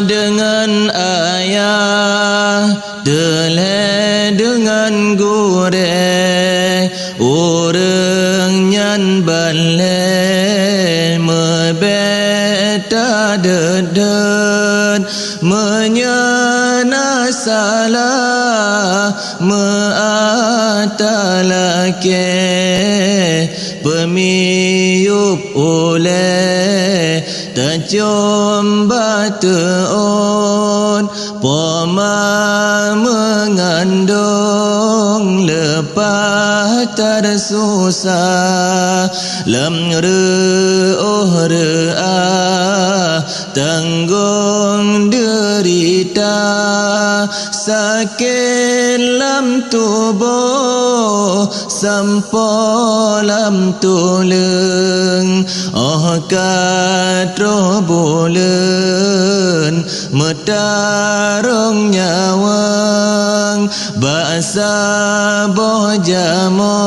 dengan ayah, deleh dengan gure, urang nyan balai mebeta deden, menyana salah meatalake, pemiyup oleh tercomba teon, poma mengandung lepas tersusah, lem re'oh re'ah tanggung derita, sakit lam tubuh sampo lam tulung, oh katro bulan metarung nyawang, bahasa boh jamo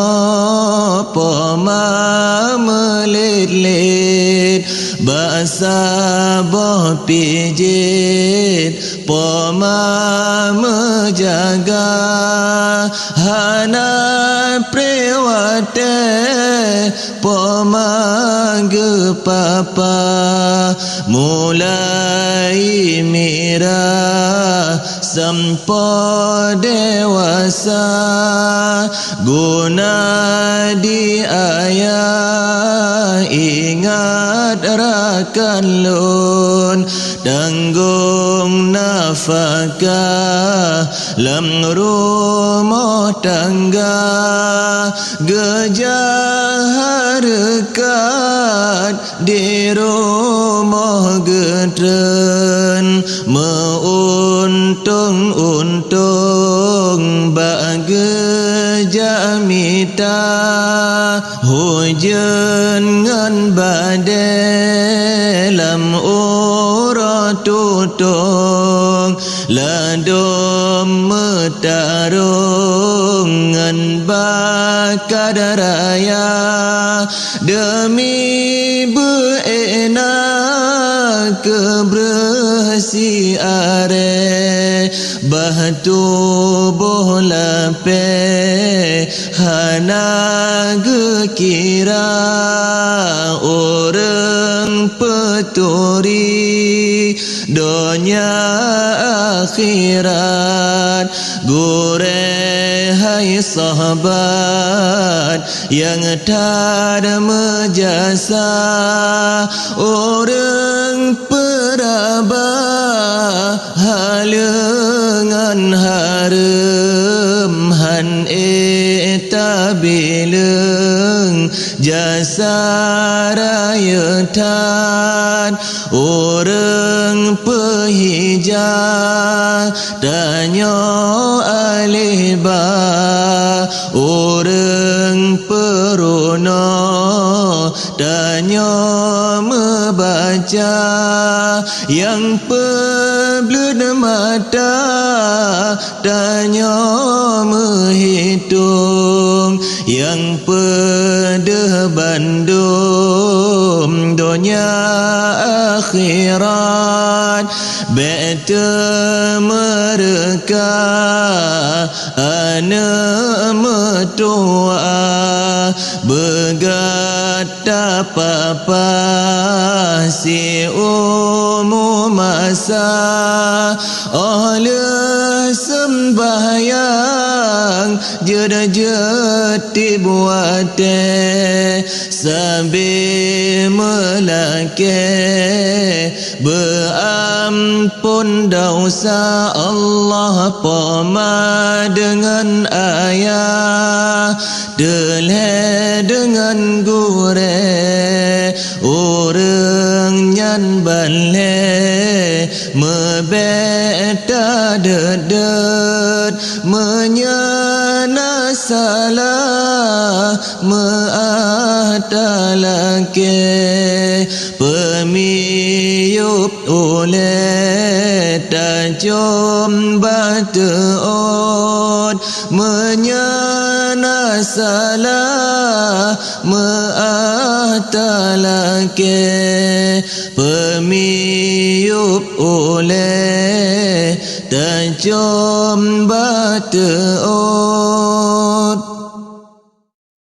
poma melit-lit, bahasa boh pijit poma menjaga, hana prewate poma gepapa, mulai mira sampo dewasa, guna diayah ingat rakan lun, tanggung nafkah lam rumah tangga, gejah harkat di rumah getren, meuntung-untung bagi jamita, hujan ngan badai lam ura tutung, ladom metarung ngan bakad raya, demi beena kebersi are, bahtu boh lape hana gekira, orang peturi dunia akhirat, gure hai sahabat yang tak menjasa, orang perabah halengan harem han eta bileng jasa rakyatan, orang pehijau danyo alibah, orang peruno danyo membaca, yang peblud mata danyo menghitung, yang pedeh bandum dunia akhirat, bete mereka anak metua, begata papa si umum masa, oleh sembahyang jeda-jeti buate, sambil melake berampun dosa Allah poma dengan ayah, deleh dengan gure, orang nyan balai mebeta dedet, menyana salah meatalake, pemiyup oleh tajum bateon, menyana salah meatalake, pemiyup oleh terjun batu